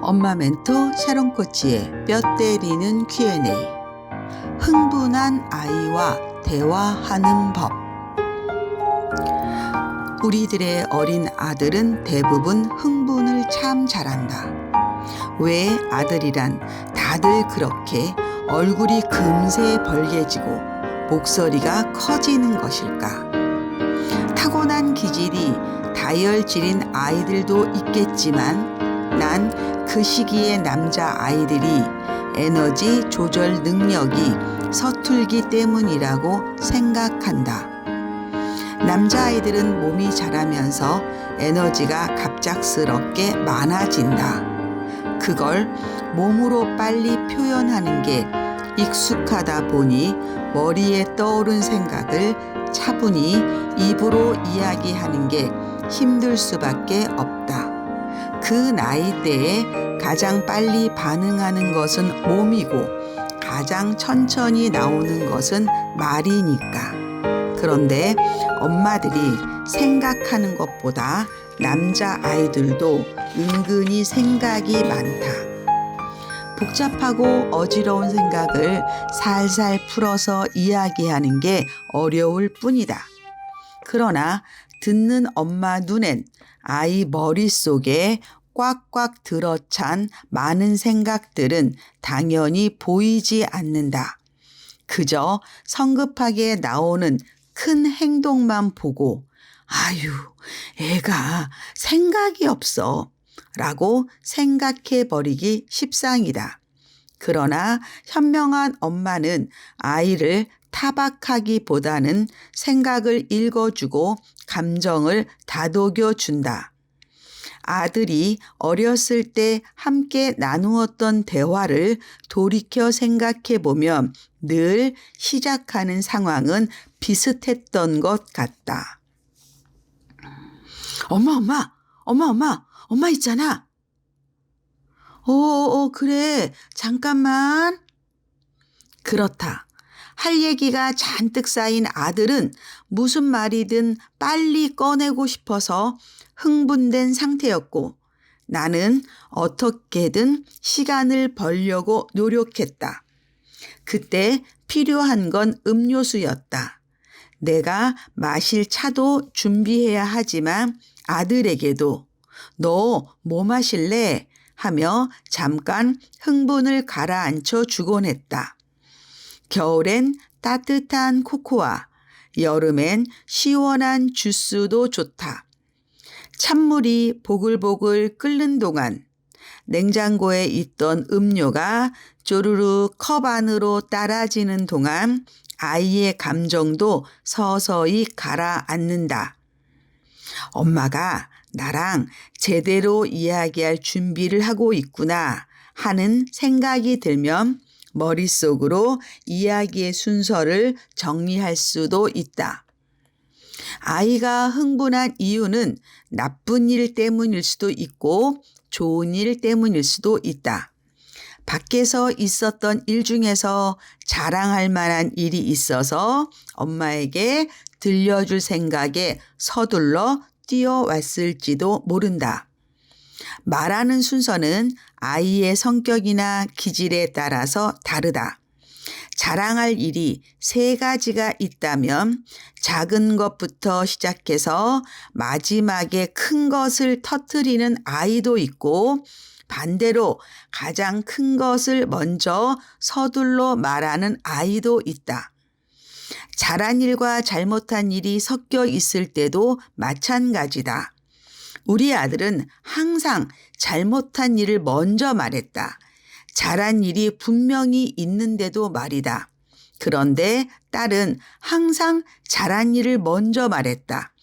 엄마 멘토 샤론 코치의 뼈 때리는 Q&A. 흥분한 아이와 대화하는 법. 우리들의 어린 아들은 대부분 흥분을 참 잘한다. 왜 아들이란 다들 그렇게 얼굴이 금세 벌개지고 목소리가 커지는 것일까? 타고난 기질이 다혈질인 아이들도 있겠지만 난 그 시기의 남자 아이들이 에너지 조절 능력이 서툴기 때문이라고 생각한다. 남자아이들은 몸이 자라면서 에너지가 갑작스럽게 많아진다. 그걸 몸으로 빨리 표현하는 게 익숙하다 보니 머리에 떠오른 생각을 차분히 입으로 이야기하는 게 힘들 수밖에 없다. 그 나이대에 가장 빨리 반응하는 것은 몸이고 가장 천천히 나오는 것은 말이니까. 그런데 엄마들이 생각하는 것보다 남자아이들도 은근히 생각이 많다. 복잡하고 어지러운 생각을 살살 풀어서 이야기하는 게 어려울 뿐이다. 그러나 듣는 엄마 눈엔 아이 머릿속에 꽉꽉 들어찬 많은 생각들은 당연히 보이지 않는다. 그저 성급하게 나오는 큰 행동만 보고 아유, 애가 생각이 없어 라고 생각해버리기 십상이다. 그러나 현명한 엄마는 아이를 타박하기보다는 생각을 읽어주고 감정을 다독여준다. 아들이 어렸을 때 함께 나누었던 대화를 돌이켜 생각해보면 늘 시작하는 상황은 비슷했던 것 같다. 엄마 있잖아. 그래. 잠깐만. 그렇다. 할 얘기가 잔뜩 쌓인 아들은 무슨 말이든 빨리 꺼내고 싶어서 흥분된 상태였고 나는 어떻게든 시간을 벌려고 노력했다. 그때 필요한 건 음료수였다. 내가 마실 차도 준비해야 하지만 아들에게도 너 뭐 마실래? 하며 잠깐 흥분을 가라앉혀 주곤 했다. 겨울엔 따뜻한 코코아, 여름엔 시원한 주스도 좋다. 찬물이 보글보글 끓는 동안 냉장고에 있던 음료가 쪼르르 컵 안으로 따라지는 동안 아이의 감정도 서서히 가라앉는다. 엄마가 나랑 제대로 이야기할 준비를 하고 있구나 하는 생각이 들면 머릿속으로 이야기의 순서를 정리할 수도 있다. 아이가 흥분한 이유는 나쁜 일 때문일 수도 있고 좋은 일 때문일 수도 있다. 밖에서 있었던 일 중에서 자랑할 만한 일이 있어서 엄마에게 들려줄 생각에 서둘러 뛰어왔을지도 모른다. 말하는 순서는 아이의 성격이나 기질에 따라서 다르다. 자랑할 일이 3가지가 있다면 작은 것부터 시작해서 마지막에 큰 것을 터뜨리는 아이도 있고 반대로 가장 큰 것을 먼저 서둘러 말하는 아이도 있다. 잘한 일과 잘못한 일이 섞여 있을 때도 마찬가지다. 우리 아들은 항상 잘못한 일을 먼저 말했다. 잘한 일이 분명히 있는데도 말이다. 그런데 딸은 항상 잘한 일을 먼저 말했다.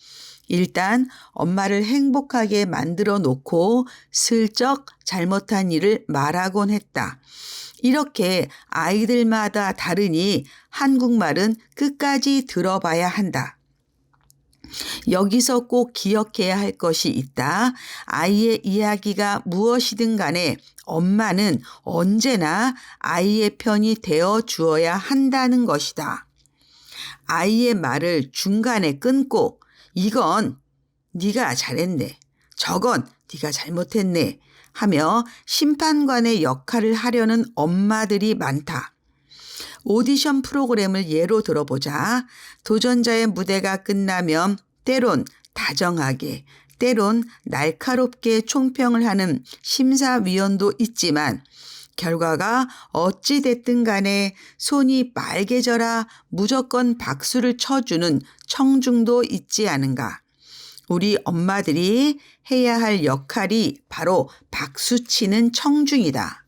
일단 엄마를 행복하게 만들어 놓고 슬쩍 잘못한 일을 말하곤 했다. 이렇게 아이들마다 다르니 한국말은 끝까지 들어봐야 한다. 여기서 꼭 기억해야 할 것이 있다. 아이의 이야기가 무엇이든 간에 엄마는 언제나 아이의 편이 되어 주어야 한다는 것이다. 아이의 말을 중간에 끊고 이건 네가 잘했네. 저건 네가 잘못했네. 하며 심판관의 역할을 하려는 엄마들이 많다. 오디션 프로그램을 예로 들어보자. 도전자의 무대가 끝나면 때론 다정하게, 때론 날카롭게 총평을 하는 심사위원도 있지만 결과가 어찌 됐든 간에 손이 빨개져라 무조건 박수를 쳐주는 청중도 있지 않은가. 우리 엄마들이 해야 할 역할이 바로 박수치는 청중이다.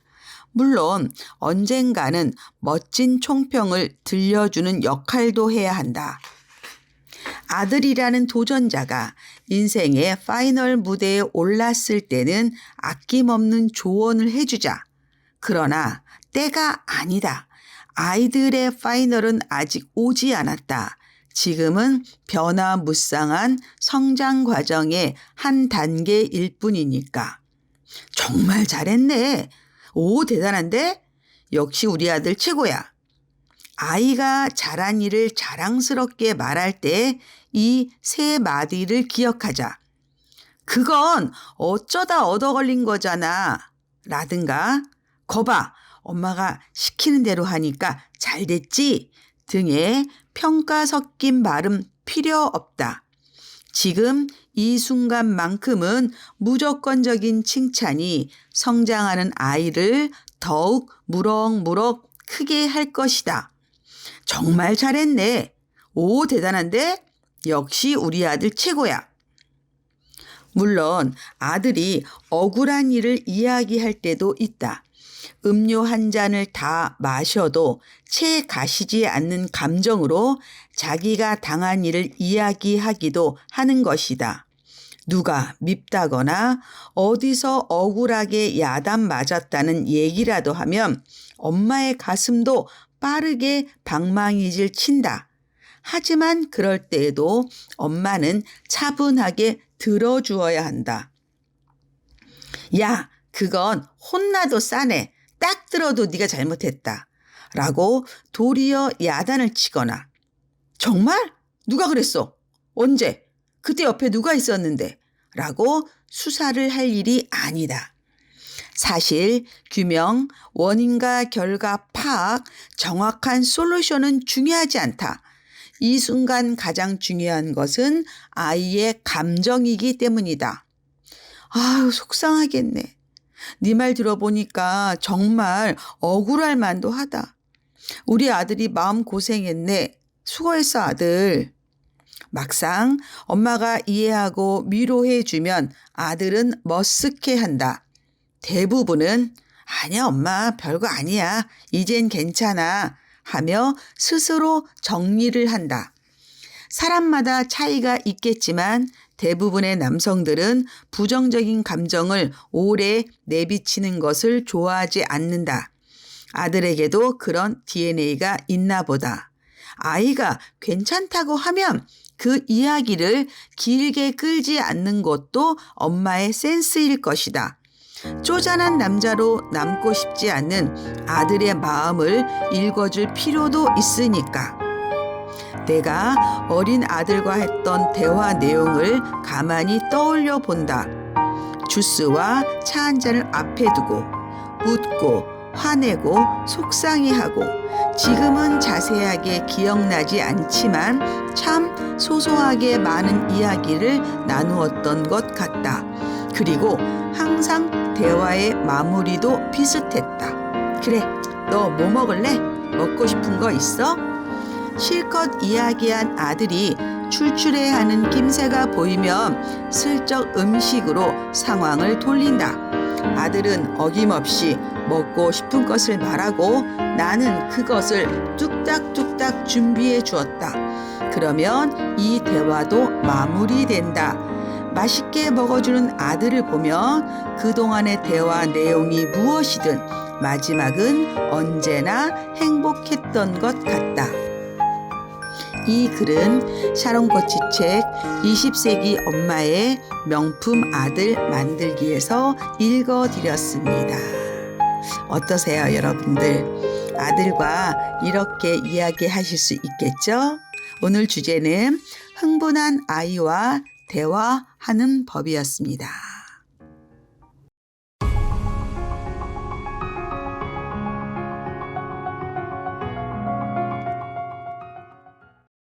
물론 언젠가는 멋진 총평을 들려주는 역할도 해야 한다. 아들이라는 도전자가 인생의 파이널 무대에 올랐을 때는 아낌없는 조언을 해주자. 그러나 때가 아니다. 아이들의 파이널은 아직 오지 않았다. 지금은 변화무쌍한 성장 과정의 한 단계일 뿐이니까. 정말 잘했네. 오, 대단한데? 역시 우리 아들 최고야. 아이가 잘한 일을 자랑스럽게 말할 때 이 세 마디를 기억하자. 그건 어쩌다 얻어 걸린 거잖아. 라든가 거봐, 엄마가 시키는 대로 하니까 잘 됐지? 등의 평가 섞인 말은 필요 없다. 지금 이 순간만큼은 무조건적인 칭찬이 성장하는 아이를 더욱 무럭무럭 크게 할 것이다. 정말 잘했네. 오, 대단한데? 역시 우리 아들 최고야. 물론 아들이 억울한 일을 이야기할 때도 있다. 음료 한 잔을 다 마셔도 채 가시지 않는 감정으로 자기가 당한 일을 이야기하기도 하는 것이다. 누가 밉다거나 어디서 억울하게 야단 맞았다는 얘기라도 하면 엄마의 가슴도 빠르게 방망이질 친다. 하지만 그럴 때에도 엄마는 차분하게 들어주어야 한다. 야, 그건 혼나도 싸네. 딱 들어도 네가 잘못했다. 라고 도리어 야단을 치거나 정말? 누가 그랬어? 언제? 그때 옆에 누가 있었는데? 라고 수사를 할 일이 아니다. 사실 규명, 원인과 결과 파악, 정확한 솔루션은 중요하지 않다. 이 순간 가장 중요한 것은 아이의 감정이기 때문이다. 아유, 속상하겠네. 네 말 들어보니까 정말 억울할 만도 하다. 우리 아들이 마음 고생했네. 수고했어, 아들. 막상 엄마가 이해하고 위로해 주면 아들은 머쓱해한다. 대부분은 아니야, 엄마, 별거 아니야. 이젠 괜찮아. 하며 스스로 정리를 한다. 사람마다 차이가 있겠지만 대부분의 남성들은 부정적인 감정을 오래 내비치는 것을 좋아하지 않는다. 아들에게도 그런 DNA가 있나 보다. 아이가 괜찮다고 하면 그 이야기를 길게 끌지 않는 것도 엄마의 센스일 것이다. 쪼잔한 남자로 남고 싶지 않는 아들의 마음을 읽어줄 필요도 있으니까. 내가 어린 아들과 했던 대화 내용을 가만히 떠올려 본다. 주스와 차 한 잔을 앞에 두고 웃고 화내고 속상해하고 지금은 자세하게 기억나지 않지만 참 소소하게 많은 이야기를 나누었던 것 같다. 그리고 항상 대화의 마무리도 비슷했다. 그래, 너 뭐 먹을래? 먹고 싶은 거 있어? 실컷 이야기한 아들이 출출해하는 낌새가 보이면 슬쩍 음식으로 상황을 돌린다. 아들은 어김없이 먹고 싶은 것을 말하고 나는 그것을 뚝딱뚝딱 준비해 주었다. 그러면 이 대화도 마무리된다. 맛있게 먹어주는 아들을 보면 그동안의 대화 내용이 무엇이든 마지막은 언제나 행복했던 것 같다. 이 글은 샤론 코치 책 20세기 엄마의 명품 아들 만들기에서 읽어드렸습니다. 어떠세요, 여러분들? 아들과 이렇게 이야기하실 수 있겠죠? 오늘 주제는 흥분한 아이와 대화하는 법이었습니다.